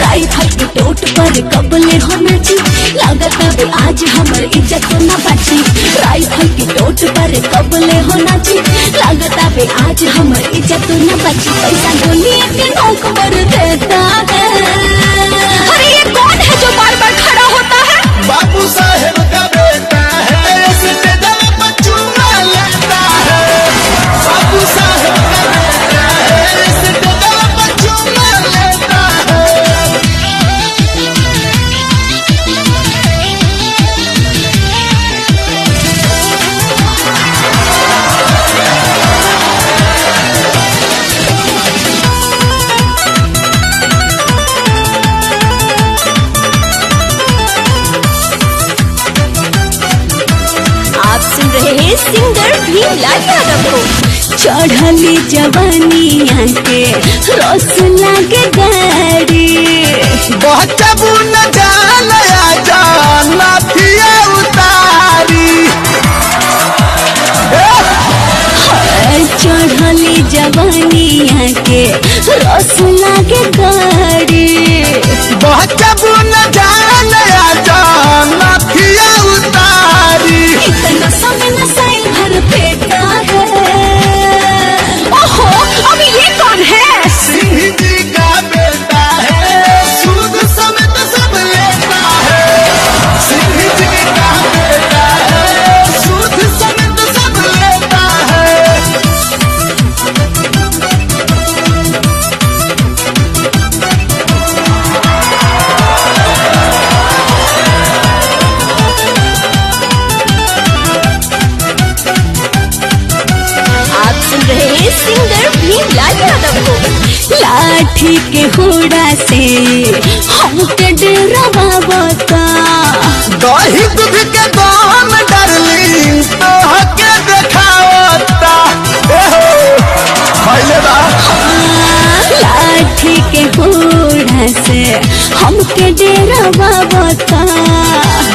Rifle के टोट पर कबले होना ची लागत बे आज हमर इज्जत ना बची। राइफल के टोट पर कबले होना ची लागत बे आज हमर इज्जत न बची। पैसा गोली के नोक पर देता है। अरे ये कौन है जो बार बार खड़ा होता है? बाबू साहेब का बेटा है, इसके दम पर चुमा लेता है। बाबू साहेब का बेटा है, इसके दम पर चुमा लेता है। आप सुन रहे हैं सिंगर भीमलाल यादव को। चढ़ली जवानिया के रोस लागे गाड़ी बचबू न जान जाना पिया उतारी। चढ़ली जवानिया के रोस लागे गाड़ी बचबू न जान जाना पिया उतारी। इतना समय न साइन भर पेटा है। ओहो अभी ये कौन है? सिंह जी का बेटा है, सूद समेत सब लेता है। सिंह जी का बेटा है, सूद समेत सब लेता है। आप सुन रहे हैं सिंगर भीमलाल यादव को। लाठी के होड़ा से हमके डरावा बता। दही दूध के दाम डार्लिंग तो हके देखावता। लाठी के होड़ा से हमके डरावा बता।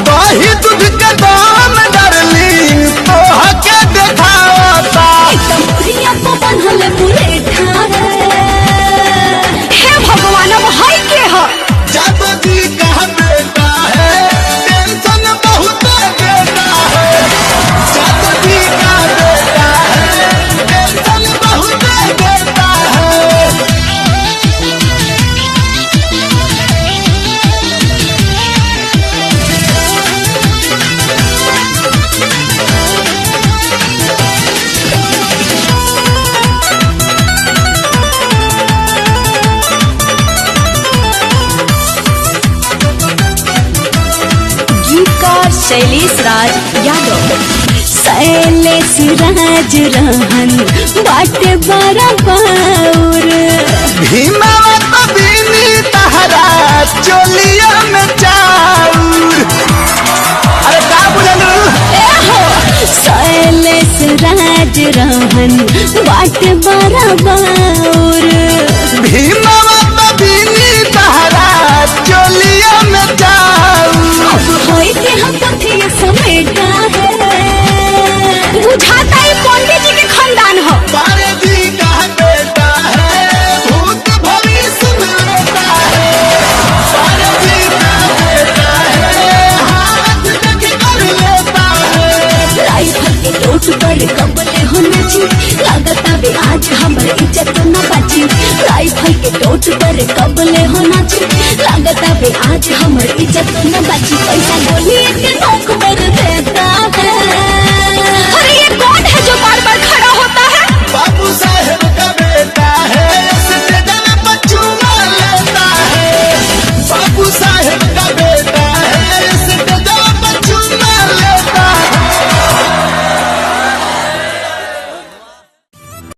दही दूध के दाम डार्लिंग तो हके देखावता। तमरिया को बंधल पूरे ठाड़े। हे भगवान अब हाय के हो? जादू जी का बेटा है, टेंशन बहुत देता है। जादू जी का बेटा है, टेंशन बहुत देता है। गीतकार शैलेश राज यादव। शैलेश राज रहन बाटे बड़ा बाउर। भीमावा तो बीनी तहरा चोलिया में चाउर। अरे का बुझलू? शैलेश राज रहन बाटे बड़ा बाउर। भीमावा तो बीनी तहरा चोलिया में चाउर। होई के हम कथिया समेटा है। बुझाता है पंडित जी के खानदान हो। बारे जी का बेटा है, भूत भविष्य में लेता है। बारे जी का बेटा है, हाथ देख कर लेता है। राइफल के टोट पर कबले होना ची लागत बे आज हमर इज्जत न बची। राइफल के टोट पर कबले होना ची लागत बे आज हमर इज्जत न बची। पैसा गोली के नोक